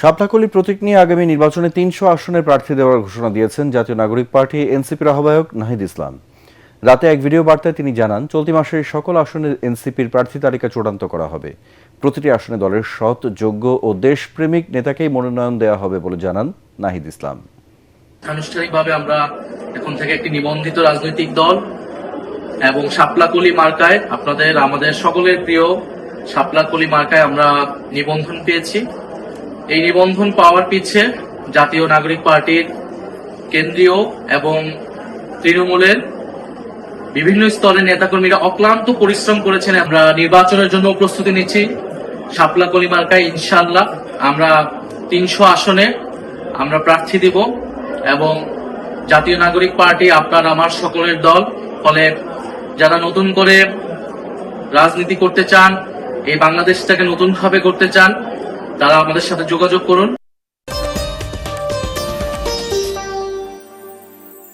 শাপলাকলি প্রতীক নিয়ে আগামী নির্বাচনে ৩০০ আসনের প্রার্থী দেওয়ার ঘোষণা দিয়েছেন জাতীয় নাগরিক পার্টি এনসিপির আহ্বায়ক নাহিদ ইসলাম। রাতে এক ভিডিও বার্তায় তিনি জানান, চলতি মাসের সকল আসনে এনসিপির প্রার্থী তালিকা চূড়ান্ত করা হবে। প্রতিটি আসনে দলের সৎ, যোগ্য ও দেশপ্রেমিক নেতাকেই মনোনয়ন দেওয়া হবে বলে জানান নাহিদ ইসলাম। আনুষ্ঠানিকভাবে আমরা এখন থেকে একটি নিবন্ধিত রাজনৈতিক দল এবং শাপলাকলি মার্কায় আমাদের সকলের প্রিয় শাপলাকলি মার্কায় আমরা নিবন্ধন পেয়েছি। এই নিবন্ধন পাওয়ার পিছে জাতীয় নাগরিক পার্টির কেন্দ্রীয় এবং তৃণমূলের বিভিন্ন স্তরের নেতাকর্মীরা অক্লান্ত পরিশ্রম করেছেন। আমরা নির্বাচনের জন্য প্রস্তুতি নিচ্ছি। শাপলাকলি মার্কায় ইনশাআল্লাহ আমরা ৩০০ আসনে আমরা প্রার্থী দিব এবং জাতীয় নাগরিক পার্টি আপনার আমার সকলের দল। ফলে যারা নতুন করে রাজনীতি করতে চান, এই বাংলাদেশটাকে নতুন ভাবে করতে চান, তারা আমাদের সাথে যোগাযোগ করুন।